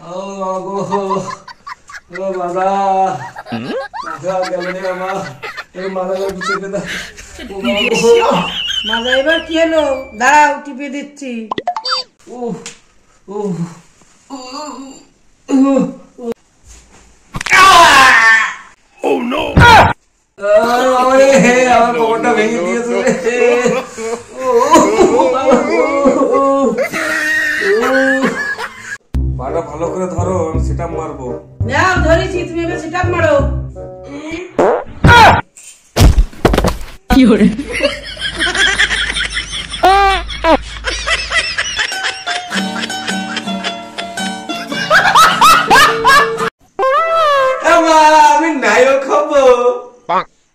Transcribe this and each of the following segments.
ও গো, ও বাবা, মাথা গেল রে আমার, এই মাথাটা চেপে দাও। মাজা এবার কি হলো? দাঁড়াও, টিপে দিচ্ছি। আমার কোমরটা ভেঙে দিয়েছে। পাটা ভালো করে ধরো, আমি সেটা মারবো। নাও ধরেছি, তুমি এবার সেটা মারো। কি হরে আমি নায়ক হবো।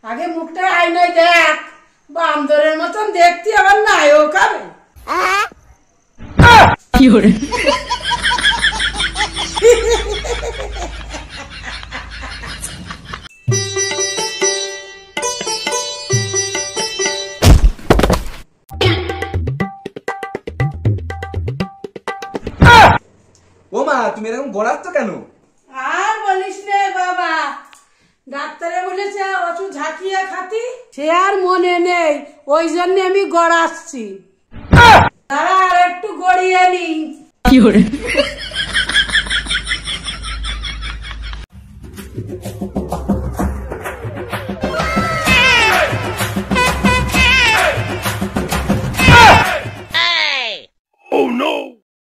আগে মুখটা আয়নায় দেখ, বান্দরের মতন দেখতে, আবার নায়ক হবে। কি হরে ও মা, তুমি এরকম গড়াচ্ছ কেন? আর বলিস নে বাবা, ডাক্তারে বলেছে ওষুধ ঝাঁকিয়ে খাতি, সে আর মনে নেই, ওই জন্য আমি গড়াচ্ছি। দাঁড়া, আর একটু গড়িয়ে নি। কি হরে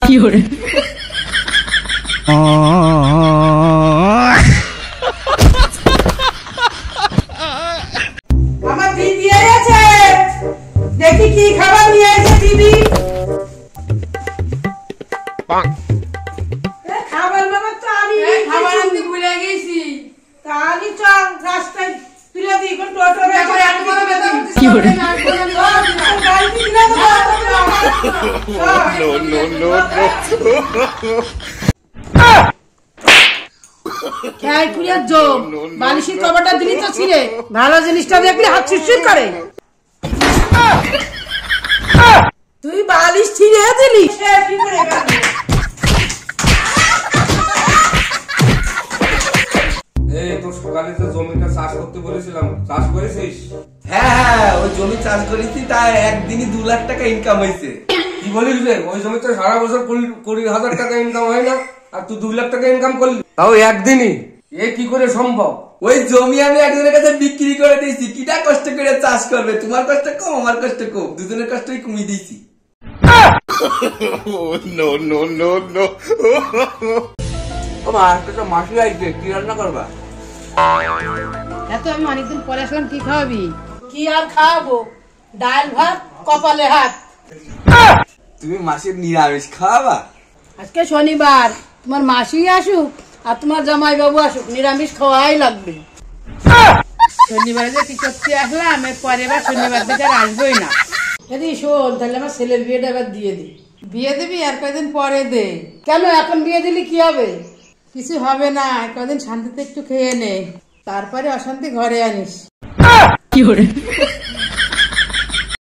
কি হরে আমার দিদি এসেছে, দেখি কি খাবার নিয়ে এসেছে দিদি। খাবার বাবা তো আমি খাবার আনতে ভুলে গেছি, তাহলে চল রাস্তায় তুলে দিই, কোন টোটো কি হরে বালিশের কভারটা দিলি তো ছিঁড়ে, ভালো জিনিসটা দেখলে হাত শিরশির করে। তুই বালিশ ছিঁড়ে দিলি, কি করে এই তো সকালে যে জমিটা চাষ করতে বলেছিলাম, চাষ করেছিস? হ্যাঁ, ওই জমি চাষ করেছি, তাই একদিনই 2 লাখ টাকা ইনকাম হয়েছে। কি বলিস রে? ওই জমিতে সারা বছর 20,000 টাকা ইনকাম হয় না, আর তুই 2 লাখ টাকা ইনকাম করলি, তাও একদিনই? এ কি করে সম্ভব? ওই জমি আমি একজনের কাছে বিক্রি করে দিয়েছি। কিটা কষ্ট করে চাষ করবে, তোমার কষ্ট কম, আমার কষ্ট কম, দুজনের কষ্টই কমিয়ে দিয়েছি। ও মা, একটা মাসি আইছে, কি রান্না করবা? এত আমি অনেকদিন পরে আসলাম, কি খাওয়াবি? কি আর খাওয়াবো, ডাল ভাত, কপালে হাত। তুমি মাসের নিরামিষ খাওয়াবা? আজকে শনিবার, তোমার মাসি আসুক আর তোমার জামাই বাবু আসুক, নিরামিষ খাওয়াই লাগবে। শনিবারে যে কি করতে আসলাম, এর পরের বার শনিবার থেকে আর আসবোই না। যদি শোন, তাহলে আমার ছেলের বিয়েটা এবার দিয়ে দি। বিয়ে দিবি? আর কয়দিন পরে দে। কেন, এখন বিয়ে দিলি কি হবে? কিছু হবে না, কদিন শান্তিতে একটু খেয়ে নে, তারপরে অশান্তি ঘরে আনিস। কি হরে